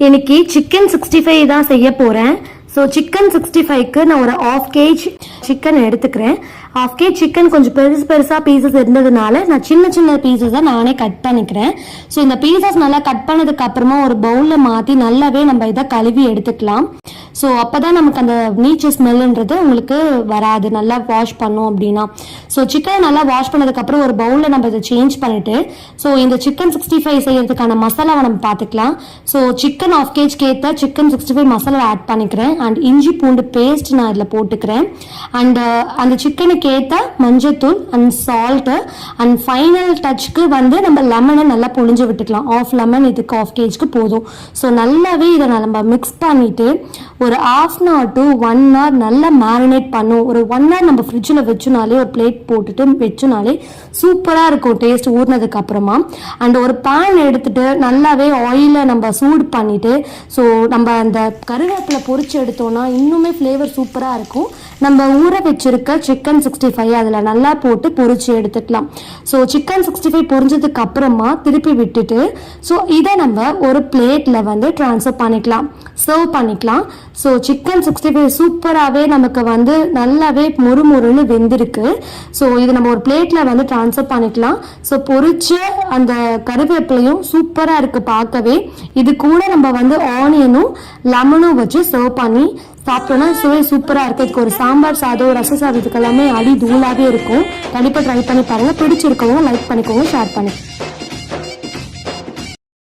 இன்னைக்கு சிக்கன் 65 தான் செய்ய போகிறேன். ஸோ சிக்கன் 65க்கு நான் ஒரு 1/2 kg சிக்கன் எடுத்துக்கிறேன். 1/2 kg சிக்கன் கொஞ்சம் பெருசாக பீசஸ் இருந்ததுனால நான் சின்ன சின்ன பீசஸாக நானே கட் பண்ணிக்கிறேன். ஸோ இந்த பீசஸ் நல்லா கட் பண்ணதுக்கு அப்புறமா ஒரு பவுலில் மாற்றி நல்லாவே நம்ம இதை கழுவி எடுத்துக்கலாம். ஸோ அப்போ தான் நமக்கு அந்த நீச்சு ஸ்மெல்லுன்றது உங்களுக்கு வராது, நல்லா வாஷ் பண்ணோம் அப்படின்னா. ஸோ சிக்கனை நல்லா வாஷ் பண்ணதுக்கப்புறம் ஒரு பவுலில் நம்ம இதை சேஞ்ச் பண்ணிவிட்டு ஸோ இந்த சிக்கன் 65 செய்யறதுக்கான மசாலாவை நம்ம பார்த்துக்கலாம். ஸோ சிக்கன் 1/2 kg ஏற்ற சிக்கன் 65 மசாலா ஆட் பண்ணிக்கிறேன். அண்ட் இஞ்சி பூண்டு பேஸ்ட் நான் இதில் போட்டுக்கிறேன். அண்ட் அந்த சிக்கனுக்கு ஏற்ற மஞ்சத்தூள் அண்ட் சால்ட்டு அண்ட் ஃபைனல் டச்சுக்கு வந்து நம்ம லெமனை நல்லா புழிஞ்சு விட்டுக்கலாம். 1/2 லெமன் இதுக்கு 1/2 kgக்கு போதும். ஸோ நல்லாவே இதை நம்ம மிக்ஸ் பண்ணிவிட்டு ஒரு 1/2 hour to 1 hour நல்லா மேரினேட் பண்ணும். ஒரு 1 hour நம்ம ஃப்ரிட்ஜில் வச்சுனாலே ஒரு பிளேட் போட்டுட்டு வச்சுனாலே சூப்பராக இருக்கும் டேஸ்ட் ஊறினதுக்கு அப்புறமா. அண்ட் ஒரு பேன் எடுத்துட்டு நல்லாவே ஆயிலை நம்ம சூடு பண்ணிட்டு ஸோ நம்ம அந்த கருவேப்பிலை பொரிச்சு எடுத்தோம்னா இன்னுமே ஃப்ளேவர் சூப்பராக இருக்கும். நம்ம ஊற வச்சிருக்க சிக்கன் 65 அதில் நல்லா போட்டு பொரிச்சு எடுத்துக்கலாம். ஸோ சிக்கன் 65 பொரிஞ்சதுக்கு அப்புறமா திருப்பி விட்டுட்டு ஸோ இதை நம்ம ஒரு பிளேட்டில் வந்து ட்ரான்ஸ்ஃபர் பண்ணிக்கலாம், சர்வ் பண்ணிக்கலாம். ஸோ சிக்கன் 65 சூப்பராகவே நமக்கு வந்து நல்லாவே முறுமுறுன்னு வெந்திருக்கு. ஸோ இது நம்ம ஒரு பிளேட்டில் வந்து ட்ரான்ஸ்ஃபர் பண்ணிக்கலாம். ஸோ பொரிச்ச அந்த கருவேப்பிலையும் சூப்பராக இருக்குது பார்க்கவே. இது கூட நம்ம வந்து ஆனியனும் லெமனும் வச்சு சர்வ் பண்ணி சாப்பிட்டோன்னா சுவை சூப்பராக இருக்குது. இதுக்கு ஒரு சாம்பார் சாதம், ரச சாதத்துக்கு எல்லாமே அடி தூளாகவே இருக்கும். கண்டிப்பாக ட்ரை பண்ணி பாருங்கள். பிடிச்சிருக்கவங்க லைக் பண்ணிக்கோங்க, ஷேர் பண்ணிக்கோங்க.